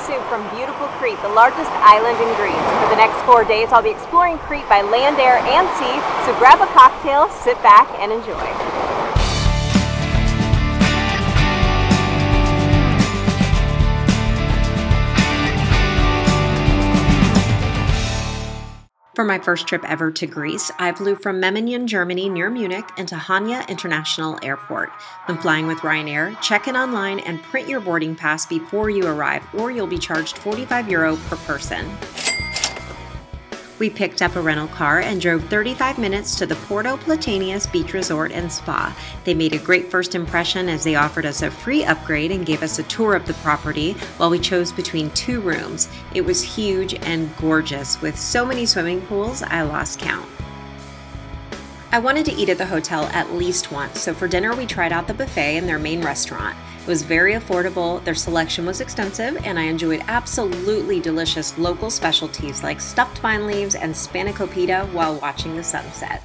soup from beautiful Crete, the largest island in Greece. For the next 4 days, I'll be exploring Crete by land, air, and sea, so grab a cocktail, sit back, and enjoy. For my first trip ever to Greece, I flew from Memmingen, Germany near Munich into Chania International Airport. When flying with Ryanair, check in online and print your boarding pass before you arrive, or you'll be charged €45 per person. We picked up a rental car and drove 35 minutes to the Porto Platanias Beach Resort and Spa. They made a great first impression as they offered us a free upgrade and gave us a tour of the property while we chose between 2 rooms. It was huge and gorgeous, with so many swimming pools I lost count. I wanted to eat at the hotel at least once, so for dinner we tried out the buffet in their main restaurant. It was very affordable, their selection was extensive, and I enjoyed absolutely delicious local specialties like stuffed vine leaves and spanakopita while watching the sunset.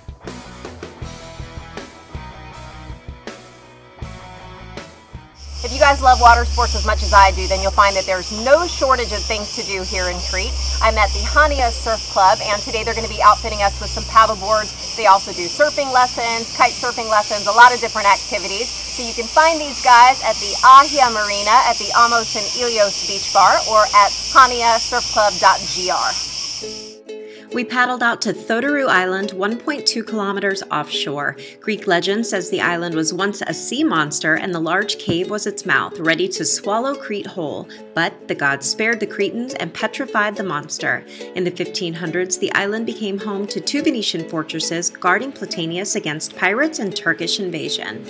If you guys love water sports as much as I do, then you'll find that there's no shortage of things to do here in Crete. I'm at the Chania Surf Club, and today they're going to be outfitting us with some paddle boards. They also do surfing lessons, kite surfing lessons, a lot of different activities. So you can find these guys at the Ahia Marina, at the Amos and Ilios Beach Bar, or at SurfClub.gr. We paddled out to Thodourou Island, 1.2 kilometers offshore. Greek legend says the island was once a sea monster and the large cave was its mouth, ready to swallow Crete whole. But the gods spared the Cretans and petrified the monster. In the 1500s, the island became home to 2 Venetian fortresses, guarding Platanias against pirates and Turkish invasion.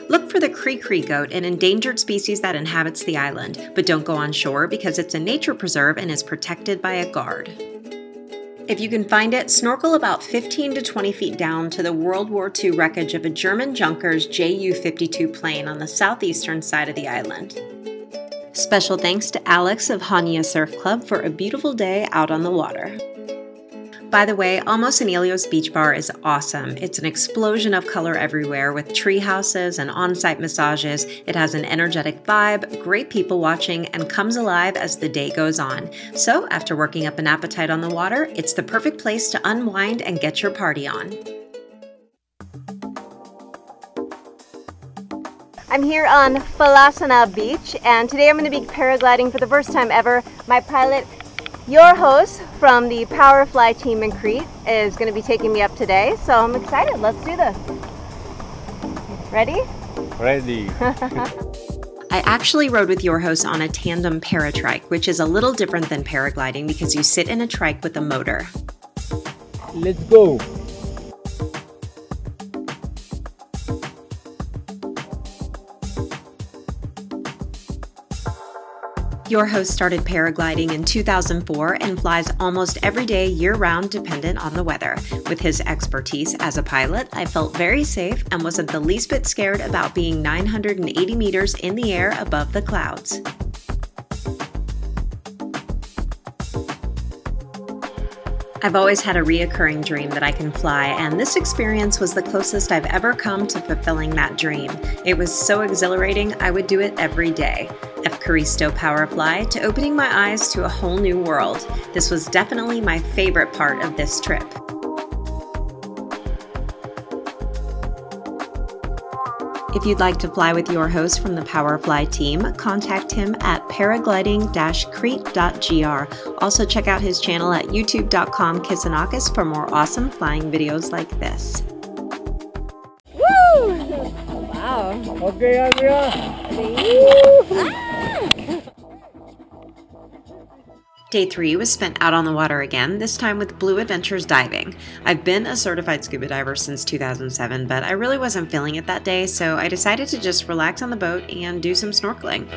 Look for the Crete goat, an endangered species that inhabits the island, but don't go on shore because it's a nature preserve and is protected by a guard. If you can find it, snorkel about 15 to 20 feet down to the World War II wreckage of a German Junkers Ju-52 plane on the southeastern side of the island. Special thanks to Alex of Chania Surf Club for a beautiful day out on the water. By the way, Amos and Ilios Beach Bar is awesome. It's an explosion of color everywhere with tree houses and on-site massages. It has an energetic vibe, great people watching, and comes alive as the day goes on. So after working up an appetite on the water, it's the perfect place to unwind and get your party on. I'm here on Falasarna Beach, and today I'm going to be paragliding for the first time ever. My pilot, Giorgos from the Powerfly team in Crete, is going to be taking me up today, so I'm excited. Let's do this. Ready? Ready. I actually rode with Giorgos on a tandem paratrike, which is a little different than paragliding because you sit in a trike with a motor. Let's go. Giorgos started paragliding in 2004 and flies almost every day year-round dependent on the weather. With his expertise as a pilot, I felt very safe and wasn't the least bit scared about being 980 meters in the air above the clouds. I've always had a reoccurring dream that I can fly, and this experience was the closest I've ever come to fulfilling that dream. It was so exhilarating, I would do it every day. F-Caristo Powerfly to opening my eyes to a whole new world. This was definitely my favorite part of this trip. If you'd like to fly with Giorgos from the Powerfly team, contact him at paragliding-crete.gr. Also check out his channel at youtube.com Kissanakis for more awesome flying videos like this. Woo! Wow. Okay, Andrea. Day 3 was spent out on the water again, this time with Blue Adventures diving. I've been a certified scuba diver since 2007, but I really wasn't feeling it that day, so I decided to just relax on the boat and do some snorkeling.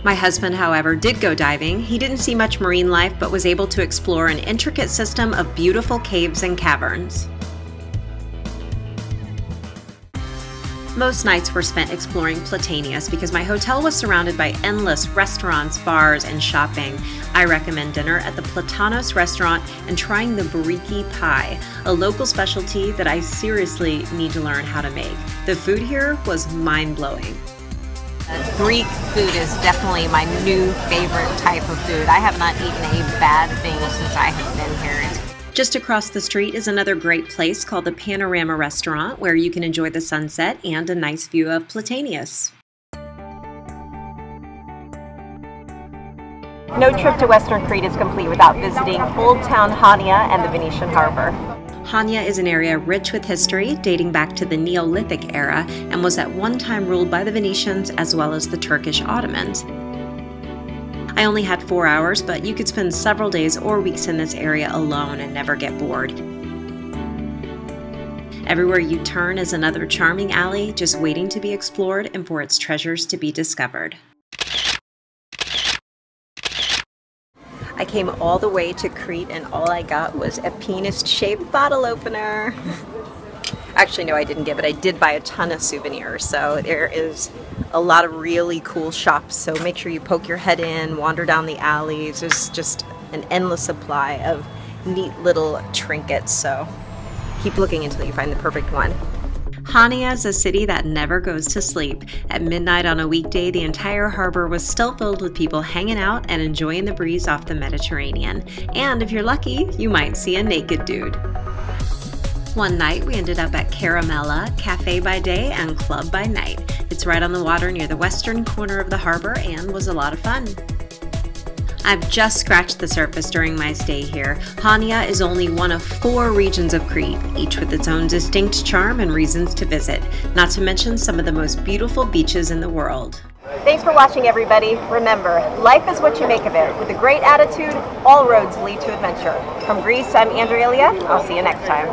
My husband, however, did go diving. He didn't see much marine life, but was able to explore an intricate system of beautiful caves and caverns. Most nights were spent exploring Platanias because my hotel was surrounded by endless restaurants, bars, and shopping. I recommend dinner at the Platanos restaurant and trying the bariki pie, a local specialty that I seriously need to learn how to make. The food here was mind-blowing. Greek food is definitely my new favorite type of food. I have not eaten a bad thing since I have been here. Just across the street is another great place called the Panorama Restaurant, where you can enjoy the sunset and a nice view of Platanias. No trip to Western Crete is complete without visiting Old Town Chania and the Venetian harbor. Chania is an area rich with history dating back to the Neolithic era and was at one time ruled by the Venetians as well as the Turkish Ottomans. I only had 4 hours, but you could spend several days or weeks in this area alone and never get bored. Everywhere you turn is another charming alley just waiting to be explored and for its treasures to be discovered. I came all the way to Crete and all I got was a penis-shaped bottle opener. Actually, no, I didn't get it. I did buy a ton of souvenirs, so there is a lot of really cool shops. So make sure you poke your head in, wander down the alleys. There's just an endless supply of neat little trinkets, so keep looking until you find the perfect one. Chania is a city that never goes to sleep. At midnight on a weekday, the entire harbor was still filled with people hanging out and enjoying the breeze off the Mediterranean. And if you're lucky, you might see a naked dude. One night, we ended up at Caramella, cafe by day and club by night. It's right on the water near the western corner of the harbor and was a lot of fun. I've just scratched the surface during my stay here. Chania is only one of 4 regions of Crete, each with its own distinct charm and reasons to visit, not to mention some of the most beautiful beaches in the world. Thanks for watching, everybody. Remember, life is what you make of it. With a great attitude, all roads lead to adventure. From Greece, I'm Andrea. I'll see you next time.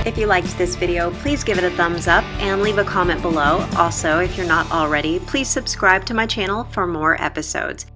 If you liked this video, please give it a thumbs up and leave a comment below. Also, if you're not already, please subscribe to my channel for more episodes.